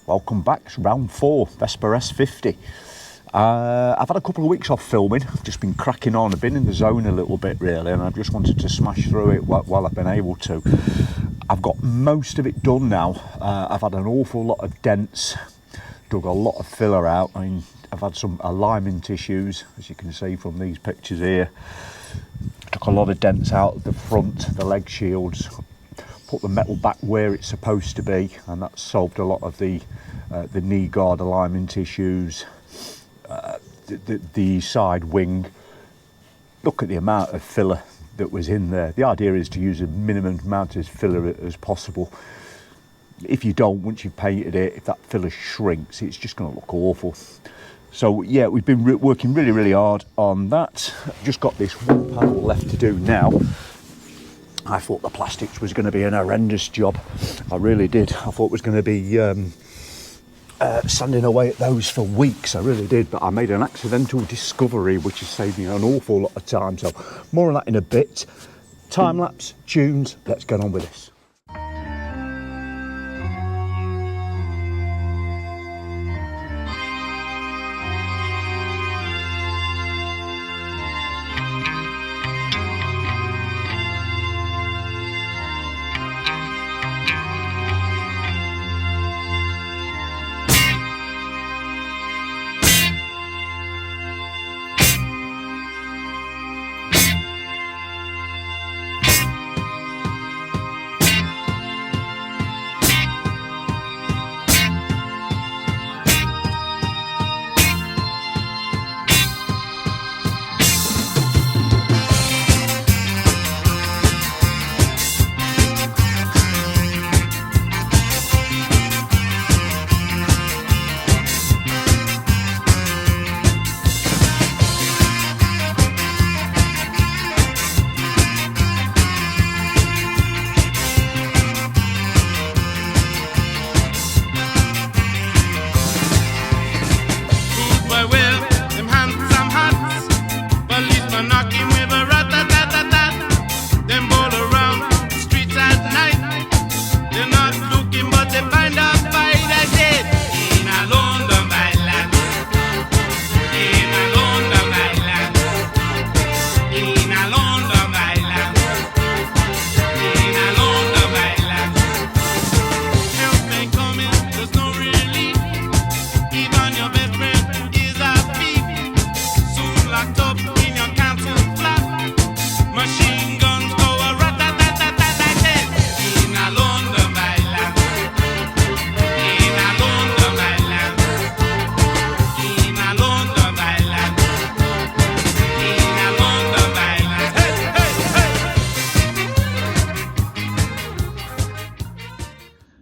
Welcome back. It's round 4, Vespa S50. I've had a couple of weeks off filming. I've just been cracking on. I've been in the zone a little bit really, and I just wanted to smash through it while I've been able to. I've got most of it done now. I've had an awful lot of dents, dug a lot of filler out. I mean, I've had some alignment issues, as you can see from these pictures here. Took a lot of dents out of the front, the leg shields, put the metal back where it's supposed to be, and that solved a lot of the knee guard alignment issues. The side wing, look at the amount of filler that was in there. The idea is to use a minimum amount of filler as possible. If you don't, once you've painted it, if that filler shrinks, it's just going to look awful. So yeah, we've been working really hard on that. Just got this one panel left to do now. I thought the plastics was going to be an horrendous job. I really did. I thought it was going to be sanding away at those for weeks. I really did, but I made an accidental discovery which has saved me an awful lot of time. So more on that in a bit. Time lapse, tunes, let's get on with this.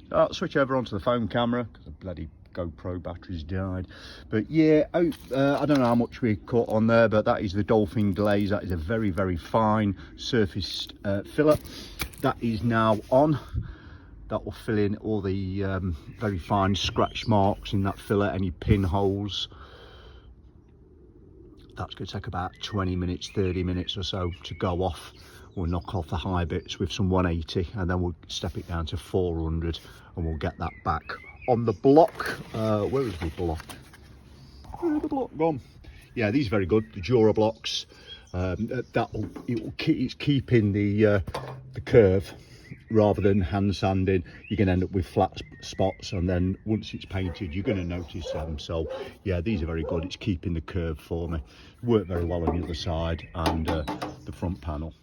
I'll switch over onto the phone camera because the bloody GoPro battery's died. But yeah, I don't know how much we caught on there, but that is the Dolphin Glaze. That is a very fine surfaced filler. That is now on. That will fill in all the very fine scratch marks in that filler, any pinholes. That's going to take about 20 minutes, 30 minutes or so to go off. We'll knock off the high bits with some 180, and then we'll step it down to 400, and we'll get that back on the block. Where is the block? Where's the block gone? Yeah, these are very good, the Jura blocks. It's keeping the curve rather than hand sanding. You're going to end up with flat spots, and then once it's painted you're going to notice them. So yeah, these are very good. It's keeping the curve for me. Worked very well on the other side and the front panel.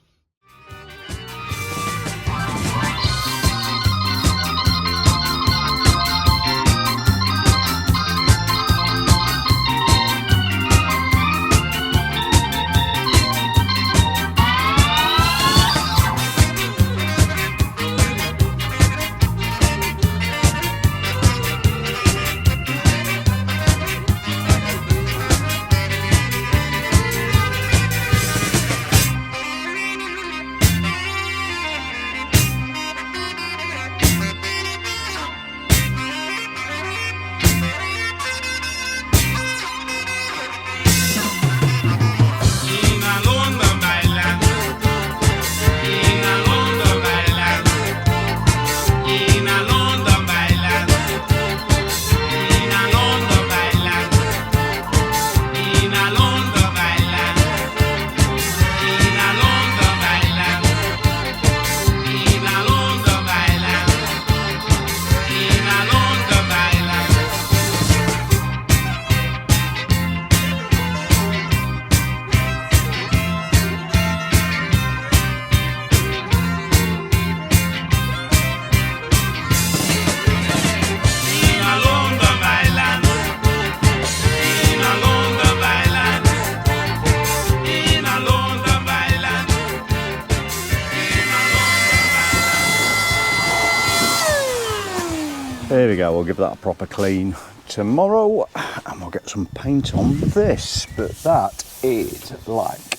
There we go, we'll give that a proper clean tomorrow and we'll get some paint on this. But that is like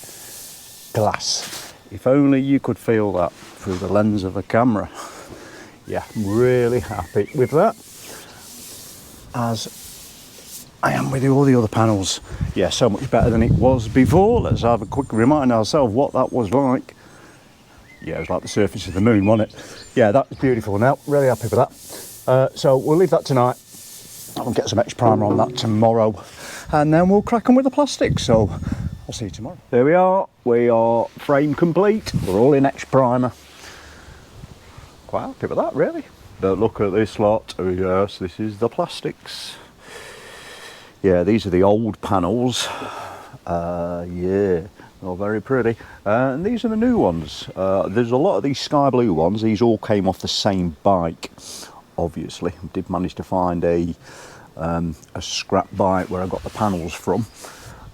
glass. If only you could feel that through the lens of a camera. Yeah, I'm really happy with that, as I am with all the other panels. Yeah, so much better than it was before. Let's have a quick remind ourselves what that was like. Yeah, it was like the surface of the moon, wasn't it? Yeah, that's beautiful now. Really happy with that. So we'll leave that tonight. I'll get some etch primer on that tomorrow, and then we'll crack on with the plastic. So I'll see you tomorrow. There we are frame complete. We're all in etch primer. Quite happy with that, really. But look at this lot. Oh yes, this is the plastics. Yeah, these are the old panels. Yeah, they're very pretty. And these are the new ones. There's a lot of these sky blue ones. These all came off the same bike, obviously. I did manage to find a scrap bike where I got the panels from.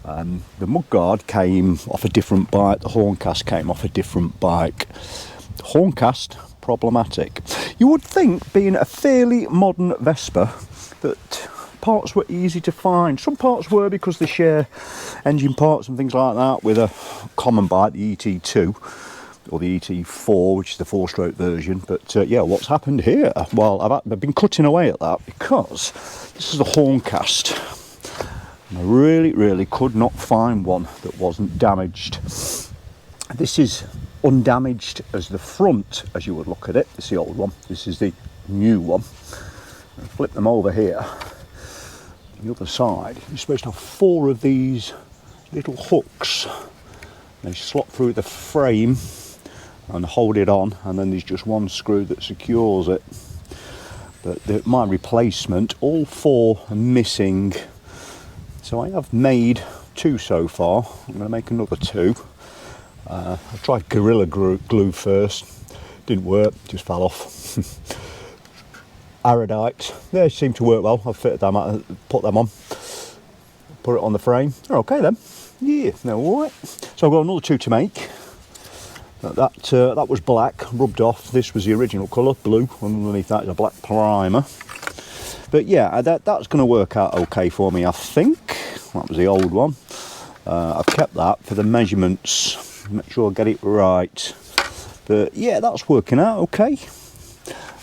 The mudguard came off a different bike. The horncast came off a different bike. The horncast, problematic. You would think, being a fairly modern Vespa, that parts were easy to find. Some parts were, because they share engine parts and things like that with a common bike, the ET2 or the ET4, which is the 4-stroke version. But yeah, what's happened here? Well, I've been cutting away at that because this is the horncast. And I really could not find one that wasn't damaged. This is undamaged as the front, as you would look at it. It's the old one. This is the new one. I'll flip them over here. The other side, you're supposed to have 4 of these little hooks. They slot through the frame and hold it on, and then there's just one screw that secures it. But my replacement, all 4 are missing. So I have made 2 so far. I'm going to make another 2. I tried Gorilla Glue first, didn't work, just fell off. Aradite, they seem to work well. I've fitted them, put them on, put it on the frame. They're okay then. Yeah, they're all right. So I've got another 2 to make. That was black, rubbed off. This was the original colour, blue. Underneath that is a black primer. But yeah, that's going to work out okay for me, I think. That was the old one. I've kept that for the measurements. Make sure I get it right. But yeah, that's working out okay.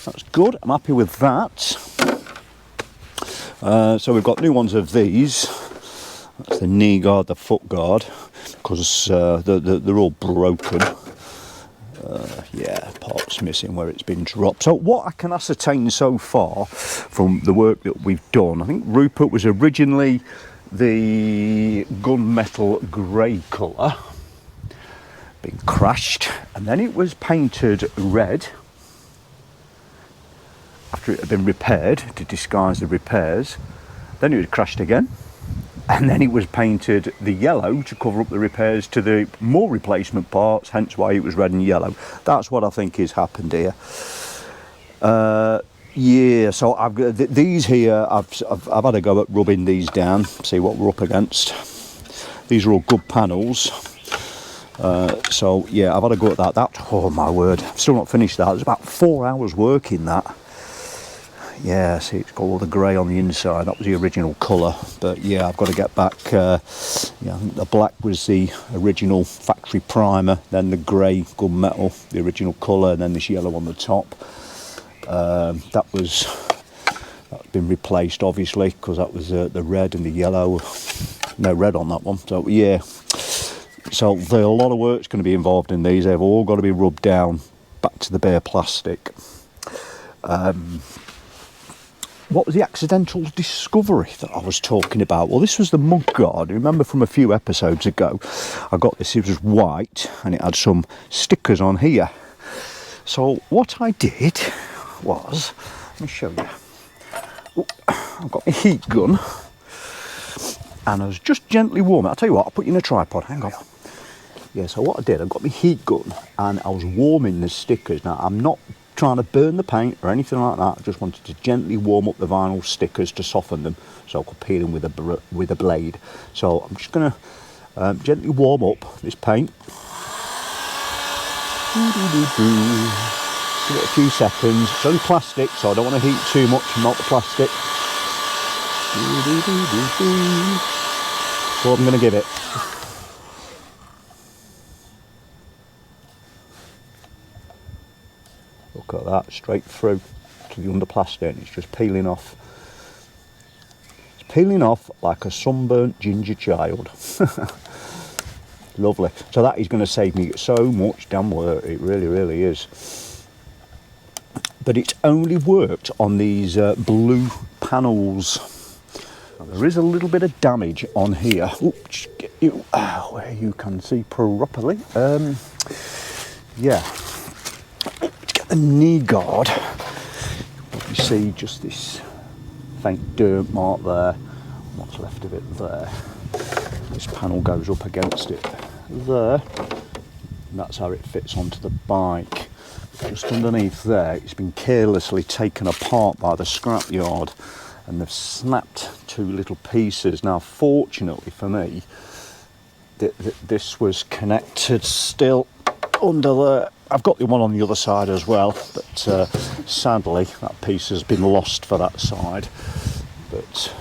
That's good. I'm happy with that. So we've got new ones of these. That's the knee guard, the foot guard, because they're all broken. Yeah, parts missing where it's been dropped. So what I can ascertain so far from the work that we've done, I think Rupert was originally the gunmetal grey colour, been crashed, and then it was painted red after it had been repaired to disguise the repairs. Then it was crashed again, and then it was painted the yellow to cover up the repairs to the more replacement parts, hence why it was red and yellow. That's what I think has happened here. Yeah, so I've got these here. I've had a go at rubbing these down, see what we're up against. These are all good panels. So yeah, I've had a go at that. Oh my word, I've still not finished that. There's about 4 hours work in that. Yeah, see, it's got all the grey on the inside. That was the original colour. But yeah, I've got to get back. Yeah, I think the black was the original factory primer, then the grey gunmetal, the original colour, and then this yellow on the top. That's been replaced, obviously, because that was the red and the yellow. No red on that one. So yeah, so a lot of work's going to be involved in these. They've all got to be rubbed down back to the bare plastic. What was the accidental discovery that I was talking about? Well, this was the mudguard. Remember from a few episodes ago, I got this. It was white and it had some stickers on here. So what I did was, let me show you. Oh, I've got my heat gun and I was just gently warming. I'll tell you what, I'll put you in a tripod. Hang on. Yeah, so what I did, I got my heat gun and I was warming the stickers. Now, I'm not trying to burn the paint or anything like that. I just wanted to gently warm up the vinyl stickers to soften them so I could peel them with a blade. So I'm just going to gently warm up this paint. give it a few seconds. It's only plastic, so I don't want to heat too much and melt the plastic. So I'm going to give it. Look at that, straight through to the under plastic, and it's just peeling off. It's peeling off like a sunburnt ginger child. Lovely. So that is going to save me so much damn work. It really, really is. But it's only worked on these blue panels. There is a little bit of damage on here. Oops, where you can see properly. Yeah. Get the knee guard. You see just this faint dirt mark there. What's left of it there. This panel goes up against it there. And that's how it fits onto the bike. Just underneath there, it's been carelessly taken apart by the scrapyard, and they've snapped two little pieces. Now, fortunately for me, this was connected still under there. I've got the one on the other side as well, but sadly that piece has been lost for that side. But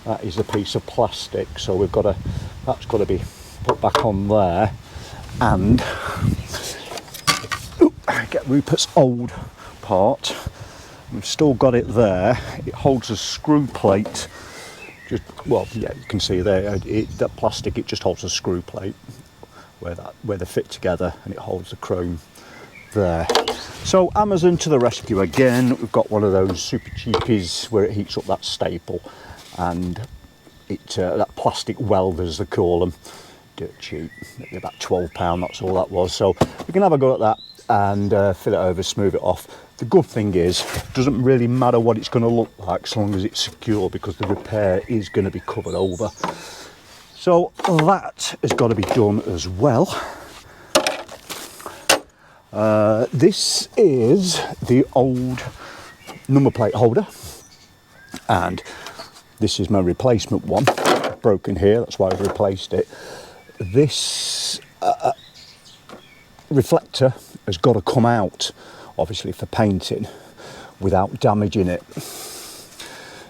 that is a piece of plastic, so that's got to be put back on there. And get Rupert's old part. We've still got it there. It holds a screw plate. Well, yeah, you can see there. That plastic, it just holds a screw plate where they fit together, and it holds the chrome there. So Amazon to the rescue again. We've got one of those super cheapies where it heats up that staple, and that plastic welder, as they call them, dirt cheap, maybe about £12. That's all that was. So we can have a go at that and fill it over, smooth it off. The good thing is, it doesn't really matter what it's going to look like so long as it's secure, because the repair is going to be covered over. So that has got to be done as well. This is the old number plate holder, and this is my replacement one. Broken here, that's why I've replaced it. This reflector has got to come out, obviously for painting, without damaging it.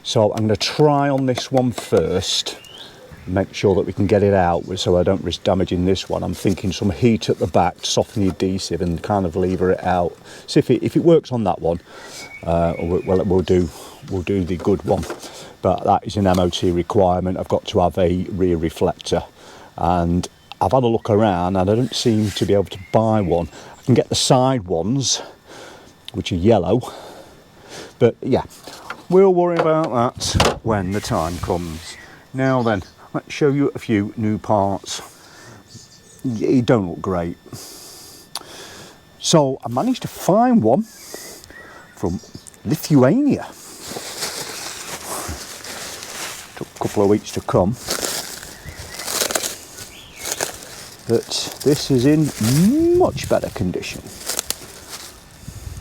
So I'm going to try on this one first, make sure that we can get it out so I don't risk damaging this one. I'm thinking some heat at the back to soften the adhesive and kind of lever it out. See if it works on that one. Well, we'll do the good one, but that is an MOT requirement. I've got to have a rear reflector, and I've had a look around and I don't seem to be able to buy one. I can get the side ones, which are yellow, but yeah, we'll worry about that when the time comes. Now then, let's show you a few new parts. They don't look great. So I managed to find one from Lithuania. Took a couple of weeks to come. But this is in much better condition.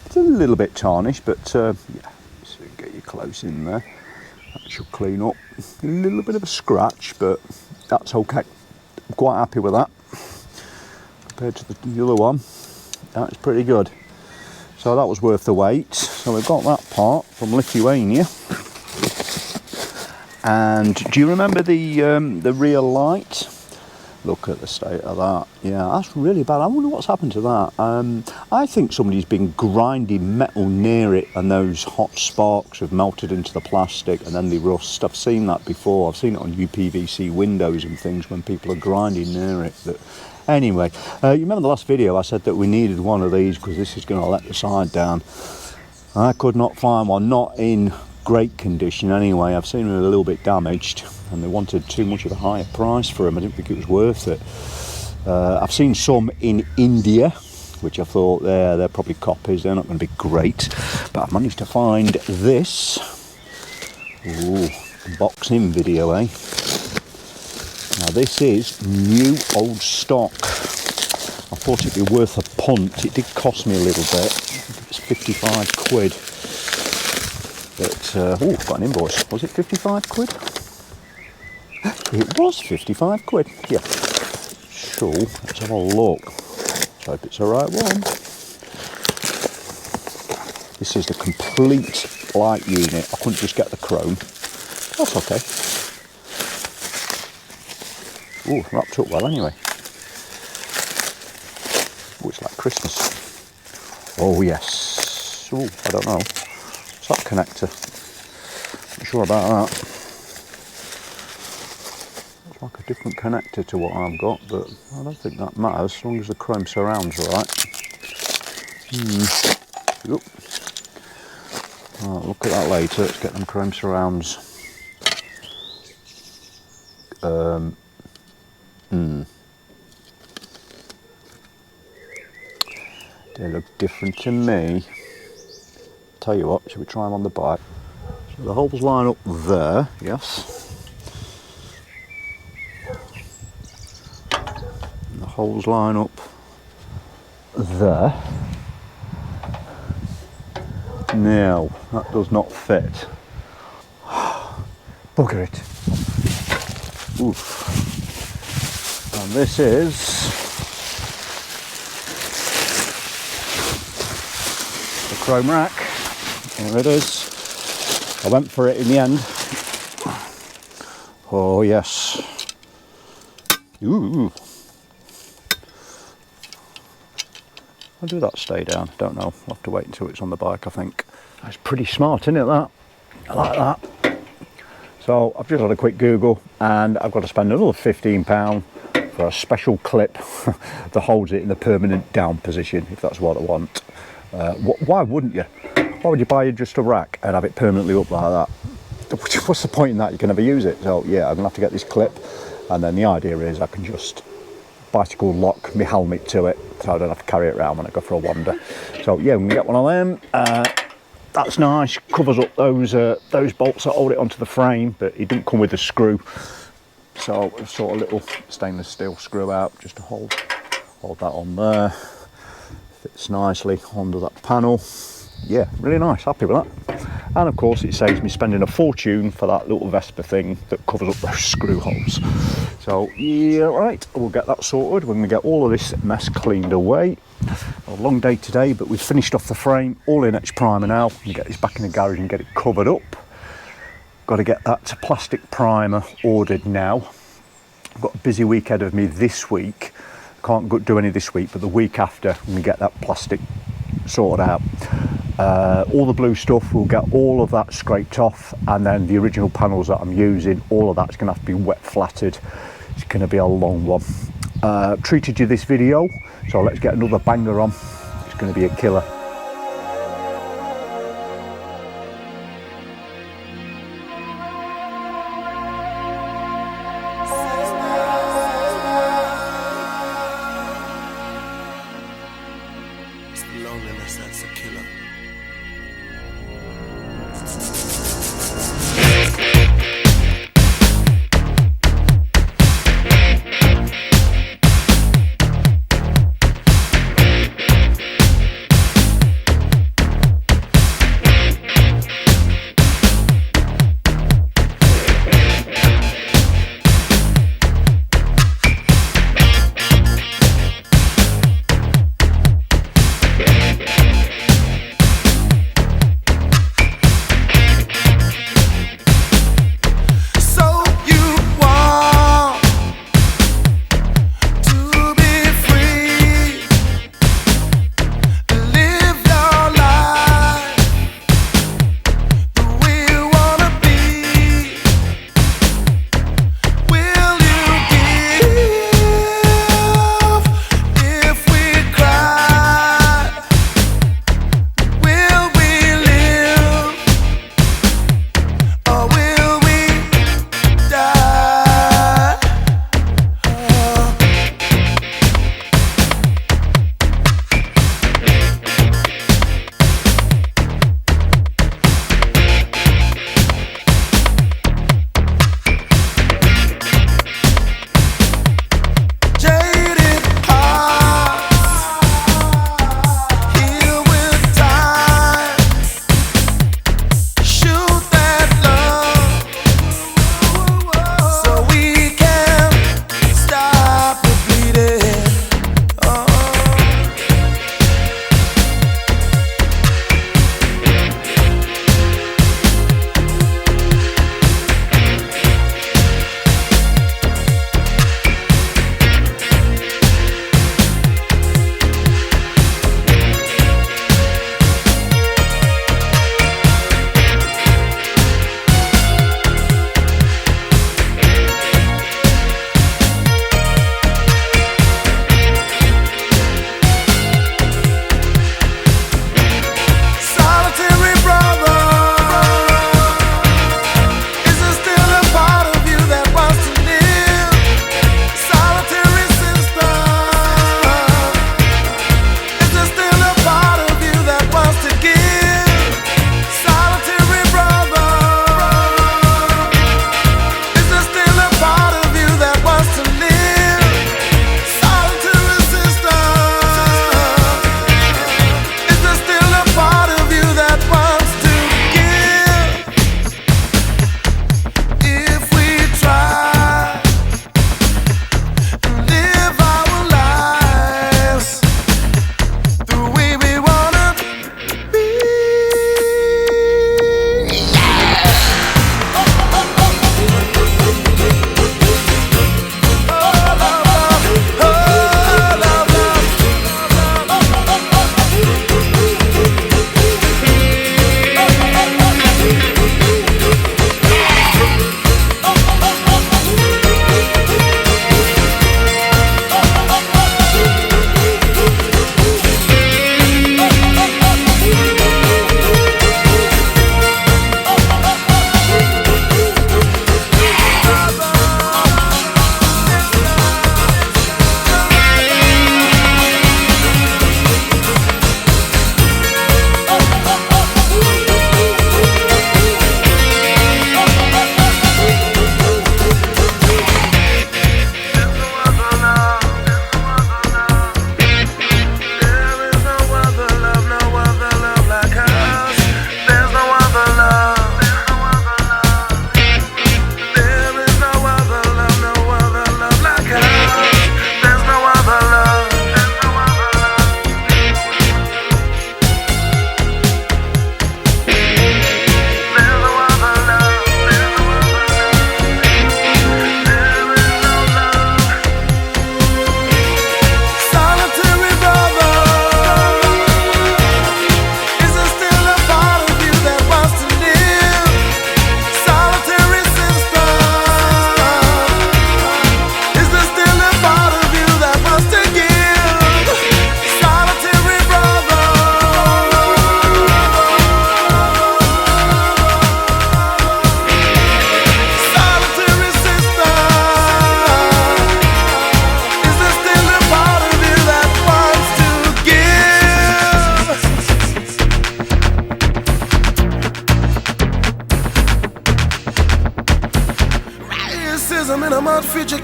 It's a little bit tarnished, but yeah, so get you close in there. That should clean up. A little bit of a scratch, but that's okay. I'm quite happy with that. Compared to the other one, that's pretty good. So that was worth the wait. So we've got that part from Lithuania. And do you remember the rear light? Look at the state of that. Yeah, that's really bad. I wonder what's happened to that. I think somebody's been grinding metal near it, and those hot sparks have melted into the plastic and then they rust. I've seen that before. I've seen it on UPVC windows and things when people are grinding near it. But anyway, you remember the last video I said that we needed one of these because this is going to let the side down. I could not find one, not in great condition anyway. I've seen them a little bit damaged, and they wanted too much of a higher price for them. I didn't think it was worth it. I've seen some in India, which I thought they're probably copies. They're not going to be great, but I've managed to find this. Ooh, unboxing video, eh? Now this is new old stock. I thought it'd be worth a punt. It did cost me a little bit. It's 55 quid. But, oh, got an invoice. Was it 55 quid? It was 55 quid. Yeah. So, let's have a look. Let's hope it's the right one. This is the complete light unit. I couldn't just get the chrome. That's okay. Ooh, wrapped up well anyway. Oh, it's like Christmas. Oh yes. Oh, I don't know. What's that connector? Not sure about that. Looks like a different connector to what I've got, but I don't think that matters as long as the chrome surrounds are right. Yep. Right, look at that later. Let's get them chrome surrounds. They look different to me. Tell you what, should we try them on the bike? So the holes line up there, yes. And the holes line up there. Now, that does not fit. Bugger it. Oof. And this is the chrome rack. There it is. I went for it in the end. Oh yes. Ooh. How do that stay down? Don't know. I'll have to wait until it's on the bike, I think. That's pretty smart, isn't it, that? I like that. So I've just had a quick Google and I've got to spend another £15 for a special clip that holds it in the permanent down position, if that's what I want. Why wouldn't you? Why would you buy just a rack and have it permanently up like that? What's the point in that? You can never use it. So yeah, I'm gonna have to get this clip, and then the idea is I can just bicycle lock my helmet to it, so I don't have to carry it around when I go for a wander. So yeah, I'm gonna get one of them. That's nice. Covers up those bolts that hold it onto the frame, but it didn't come with a screw. So a sort of little stainless steel screw out just to hold that on there. Fits nicely under that panel. Yeah, really nice, happy with that. And of course it saves me spending a fortune for that little Vespa thing that covers up those screw holes. So yeah, right, we'll get that sorted when we get all of this mess cleaned away. A long day today, but we've finished off the frame, all in etch primer now. We get this back in the garage and get it covered up. Got to get that plastic primer ordered now. I've got a busy week ahead of me this week. Can't do any this week, but the week after we get that plastic sorted out. All the blue stuff, we'll get all of that scraped off, and then the original panels that I'm using, all of that's going to have to be wet flattered. It's going to be a long one. Treated you this video, so let's get another banger on. It's going to be a killer. It's the loneliness that's a killer.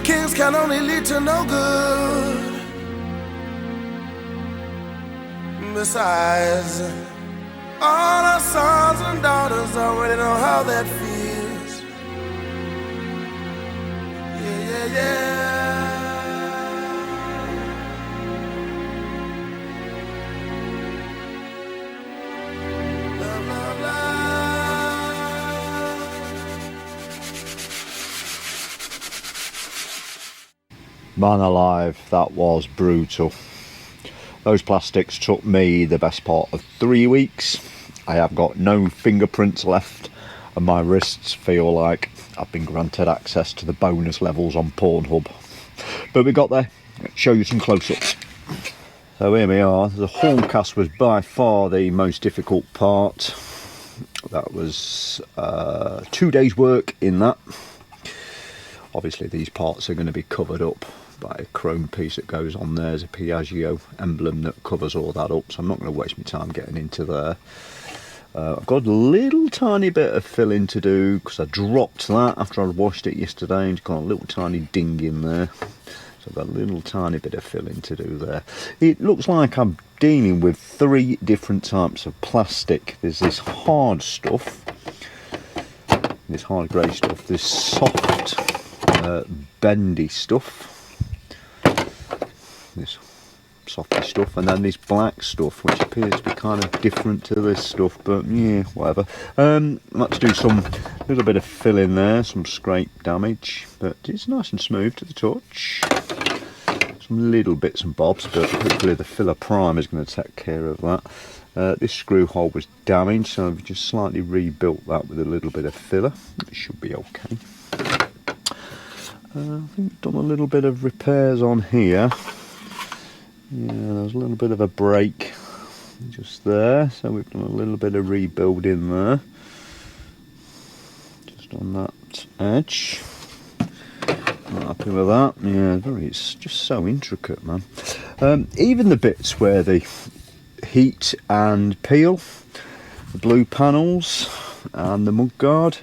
kings can only lead to no good. Besides, all our sons and daughters already know how that feels. Yeah, yeah, yeah. Love, love, love. Man alive, that was brutal. Those plastics took me the best part of 3 weeks. I have got no fingerprints left and my wrists feel like I've been granted access to the bonus levels on Pornhub. But we got there. Let's show you some close-ups. So here we are. The horn cast was by far the most difficult part. That was 2 days work in that. Obviously these parts are going to be covered up by a chrome piece that goes on there. There's a Piaggio emblem that covers all that up, so I'm not going to waste my time getting into there. I've got a little tiny bit of filling to do because I dropped that after I washed it yesterday and it's got a little tiny ding in there. So I've got a little tiny bit of filling to do there. It looks like I'm dealing with 3 different types of plastic. There's this hard stuff, this hard grey stuff, this soft bendy stuff, this softy stuff, and then this black stuff which appears to be kind of different to this stuff, but yeah, whatever. Let's do some little bit of fill in there, some scrape damage, but it's nice and smooth to the touch. Some little bits and bobs, but hopefully the filler primer is going to take care of that. This screw hole was damaged, so I've just slightly rebuilt that with a little bit of filler. It should be okay. I think I've done a little bit of repairs on here. Yeah, there's a little bit of a break just there, so we've done a little bit of rebuilding there, just on that edge. Not happy with that. Yeah, it's just so intricate, man. Even the bits where the heat and peel, the blue panels and the mudguard,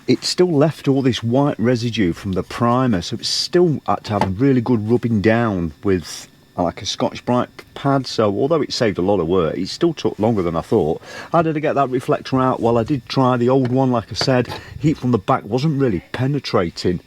it still left all this white residue from the primer, so it's still had to have a really good rubbing down with like a Scotch-Brite pad. So although it saved a lot of work, it still took longer than I thought. How did I get that reflector out? Well, I did try the old one. Like I said, heat from the back wasn't really penetrating,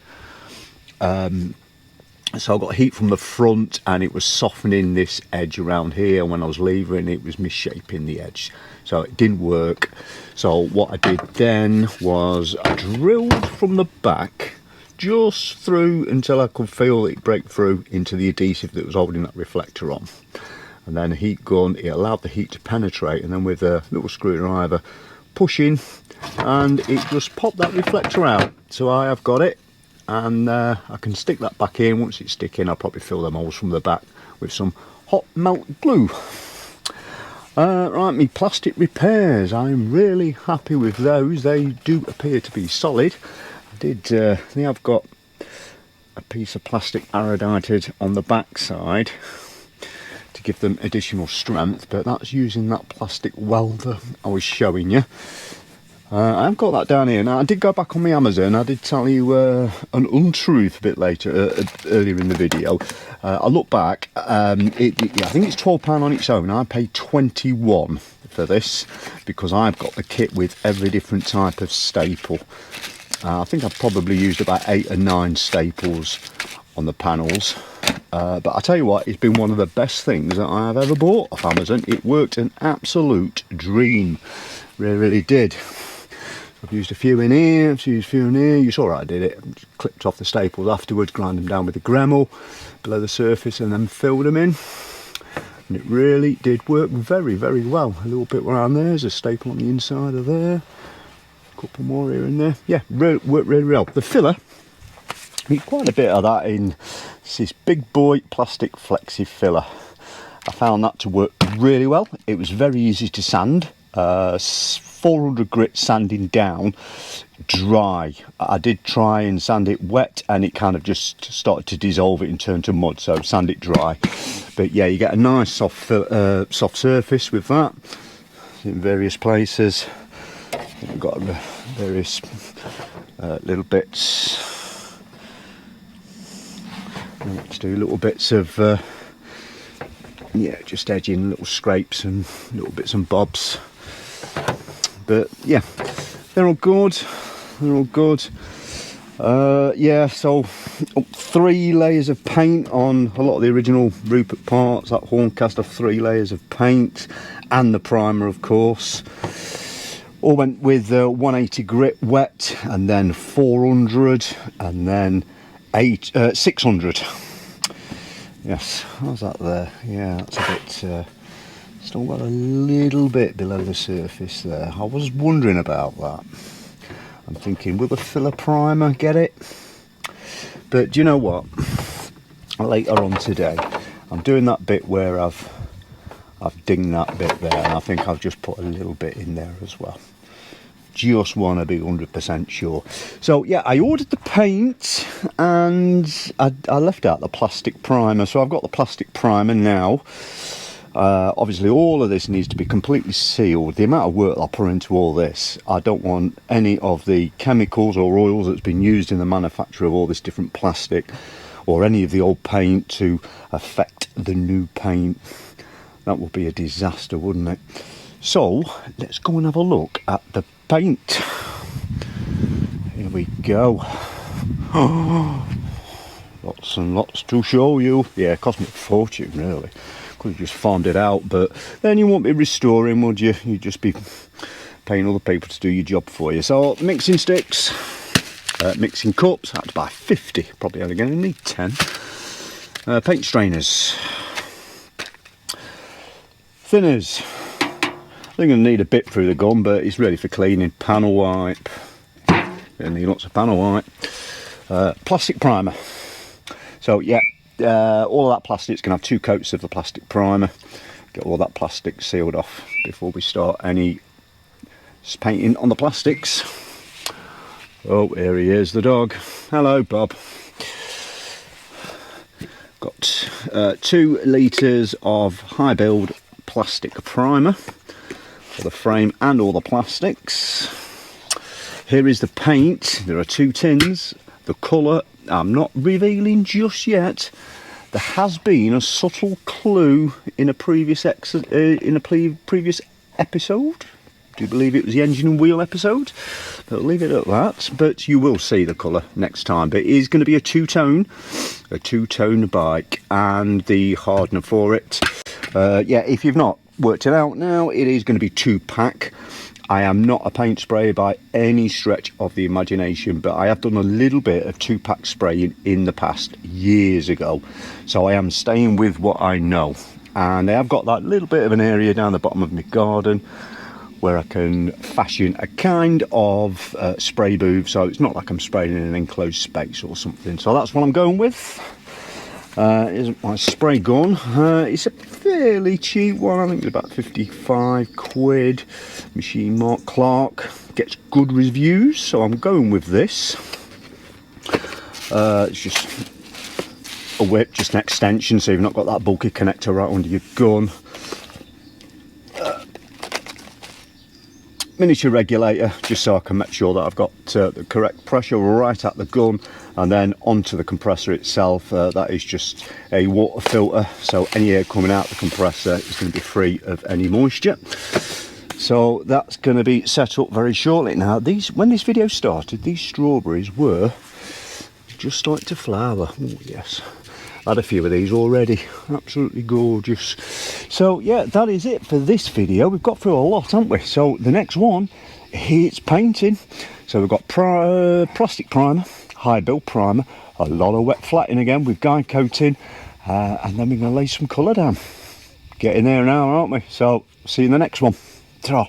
so I got heat from the front and it was softening this edge around here. When I was levering, it was misshaping the edge, so it didn't work. So what I did then was I drilled from the back just through until I could feel it break through into the adhesive that was holding that reflector on, and then a heat gun, it allowed the heat to penetrate, and then with a little screwdriver pushing, and it just popped that reflector out. So I have got it, and I can stick that back in. Once it's sticking, I'll probably fill them holes from the back with some hot melt glue. Right, me plastic repairs, I'm really happy with those. They do appear to be solid. They have got a piece of plastic aradited on the back side to give them additional strength, but that's using that plastic welder I was showing you. I've got that down here. Now, I did go back on my Amazon. I did tell you an untruth a bit later, earlier in the video. I look back, I think it's £12 on its own. I paid £21 for this because I've got the kit with every different type of staple. I think I've probably used about 8 or 9 staples on the panels. But I tell you what, it's been one of the best things that I have ever bought off Amazon. It worked an absolute dream. Really did. I've used a few in here, I've used a few in here. You saw how I did it. Just clipped off the staples afterwards, grind them down with the Dremel below the surface and then filled them in. And it really did work very, very well. A little bit around there, there's a staple on the inside of there. Couple more here and there. Yeah, worked really well. The filler, quite a bit of that in this big boy plastic flexi filler. I found that to work really well. It was very easy to sand. 400 grit sanding down, dry. I did try and sand it wet and it kind of just started to dissolve it and turn to mud, so sand it dry. But yeah, you get a nice soft surface with that in various places. We've got various little bits Let's do little bits of yeah, just edging, little scrapes and little bits and bobs. But yeah, they're all good. They're all good. Yeah, so 3 layers of paint on a lot of the original Rupert parts. That Horncaster, 3 layers of paint and the primer, of course. All went with 180 grit wet, and then 400, and then 600. Yes, how's that there? Yeah, that's a bit, still got a little bit below the surface there. I was wondering about that. I'm thinking, will the filler primer get it? But do you know what? Later on today, I'm doing that bit where I've dinged that bit there, and I think I've just put a little bit in there as well. Just want to be 100% sure. So yeah, I ordered the paint and I left out the plastic primer. So I've got the plastic primer now. Obviously all of this needs to be completely sealed. The amount of work I'll put into all this, I don't want any of the chemicals or oils that's been used in the manufacture of all this different plastic or any of the old paint to affect the new paint. That would be a disaster, wouldn't it? So let's go and have a look at the paint. Here we go. Lots and lots to show you. Yeah, it cost me a fortune, really. Could have just farmed it out, but then you won't be restoring, would you? You'd just be paying other people to do your job for you. So mixing sticks, mixing cups. I had to buy 50. Probably only going to need 10. Paint strainers, thinners. I think I'm going to need a bit through the gun, but it's ready for cleaning. Panel wipe. Going to need lots of panel wipe. Plastic primer. So yeah, all of that plastic's going to have 2 coats of the plastic primer. Get all that plastic sealed off before we start any painting on the plastics. Oh, here he is, the dog. Hello, Bob. Got 2 litres of high build plastic primer for the frame and all the plastics. Here is the paint. There are 2 tins. The colour I'm not revealing just yet. There has been a subtle clue in a previous previous episode. Do you believe it was the engine and wheel episode? But I'll leave it at that. But you will see the colour next time. But it is going to be a two-tone bike, and the hardener for it. Yeah, if you've not worked it out now, it is going to be 2-pack. I am not a paint sprayer by any stretch of the imagination, but I have done a little bit of 2-pack spraying in the past, years ago. So I am staying with what I know. And I have got that little bit of an area down the bottom of my garden where I can fashion a kind of spray booth, so it's not like I'm spraying in an enclosed space or something. So that's what I'm going with. Is my spray gun. It's a fairly cheap one. I think it's about 55 quid. Machine Mark Clark. Gets good reviews, so I'm going with this. It's just a whip, just an extension, so you've not got that bulky connector right under your gun. Miniature regulator, just so I can make sure that I've got the correct pressure right at the gun, and then onto the compressor itself. That is just a water filter, so any air coming out the compressor is going to be free of any moisture. So that's going to be set up very shortly. Now, when this video started, these strawberries were just starting to flower. Oh yes, I had a few of these already. Absolutely gorgeous. So yeah, that is it for this video. We've got through a lot, haven't we? So the next one, it's painting. So we've got plastic primer, high build primer, a lot of wet flatting again with guide coating, and then we're going to lay some colour down. Getting there now, aren't we? So see you in the next one. Ta-ra.